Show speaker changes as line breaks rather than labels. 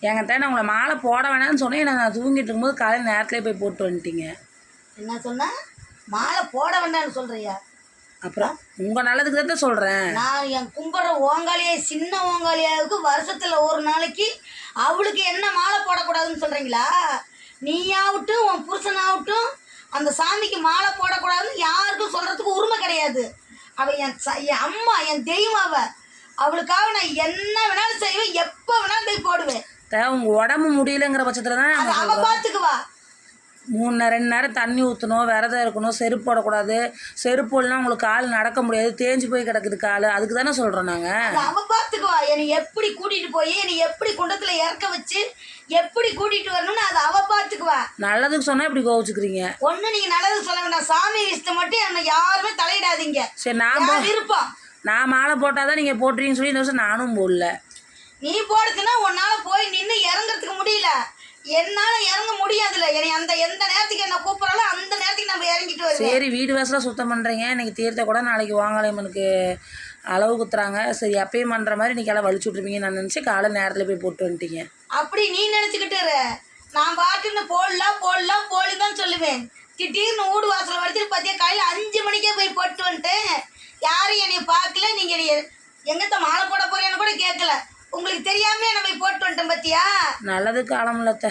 என்கிட்ட நான் உங்களை மாலை போட வேணாம்னு சொன்னேன். நான் தூங்கிட்டு இருக்கும்போது காலையில் நேரத்துலேயே போய் போட்டு வந்துட்டீங்க.
என்ன சொன்னா? மாலை போட வேண்டாம்னு சொல்றியா?
அப்புறம் உங்கள் நல்லதுக்கு தான் சொல்கிறேன்.
நான் என் கும்பிட்ற ஓங்காளியை சின்ன ஓங்காளியாவுக்கு வருஷத்தில் ஒரு நாளைக்கு அவளுக்கு என்ன மாலை போடக்கூடாதுன்னு சொல்கிறீங்களா? நீயாகட்டும் உன் புருஷனாகட்டும் அந்த சாமிக்கு மாலை போடக்கூடாதுன்னு யாருக்கும் சொல்கிறதுக்கு உரிமை கிடையாது. அவள் என் அம்மா, என் தெய்வம். அவளுக்காக நான் என்ன வேணாலும் செய்வேன், எப்போ வேணாலும் போய் போடுவேன்.
உங்கள் உடம்பு முடியலைங்கிற பட்சத்தில் தான்
அவள் பார்த்துக்குவா.
2 நேரம் தண்ணி ஊற்றணும், விரதம் இருக்கணும், செருப்பு போடக்கூடாது. செருப்பு இல்லைனா உங்களுக்கு கால் நடக்க முடியாது, தேஞ்சு போய் கிடக்குது கால். அதுக்கு தானே சொல்கிறோம் நாங்கள்.
அவள் பார்த்துக்குவா. என்னை எப்படி கூட்டிகிட்டு போய் என்னை எப்படி குண்டத்தில் இறக்க வச்சு எப்படி கூட்டிகிட்டு வரணும்னு அதை அவள் பார்த்துக்குவா.
நல்லதுக்கு சொன்னால் இப்படி கோவிச்சுக்கிறீங்க.
ஒன்று நீங்கள் நல்லதுக்கு சொல்ல வேண்டாம், சாமி விஷயத்தை மட்டும் என்னை யாருமே தலையிடாதீங்க.
சரி, நான்
விருப்பம்.
நான் மாலை போட்டால் தான் நீங்கள் போட்டுறீங்கன்னு சொல்லி இந்த வருஷம் நானும் போடல.
நீ போடுச்சுன்னா உன்னால் போய் நின்று இறங்குறதுக்கு முடியல, என்னால் இறங்க முடியாதுல்ல. என்னை அந்த எந்த நேரத்துக்கு என்ன கூப்பிட்றாலும் அந்த நேரத்துக்கு நம்ம இறங்கிட்டு வருவோம்.
சரி, வீடு வாசலாம் சுத்தம் பண்ணுறீங்க. இன்றைக்கி தீர்த்த கூட நாளைக்கு வாங்காளியம்மனுக்கு அளவு குத்துறாங்க. சரி, அப்பயும் பண்ணுற மாதிரி இன்றைக்கி எல்லாம் வலிச்சு விட்ருப்பீங்கன்னு நான் நினச்சி காலை நேரத்தில் போய் போட்டு வந்துட்டீங்க.
அப்படி நீ நினச்சிக்கிட்டு நான் பாட்டுன்னு போடலாம் தான் சொல்லுவேன். திடீர்னு வீடு வாசல் வடிச்சுட்டு பார்த்தியா காலையில் 5 மணிக்கே போய் போட்டு வந்துட்டேன். யாரும் என்னை பார்க்கல, நீங்கள் எங்கத்த மாலை போட போறேன்னு கூட கேட்கல. உங்களுக்கு தெரியாமல் நம்ம போட்டு வந்துட்டோம் பார்த்தியா.
நல்லது காலம் இல்லத்த.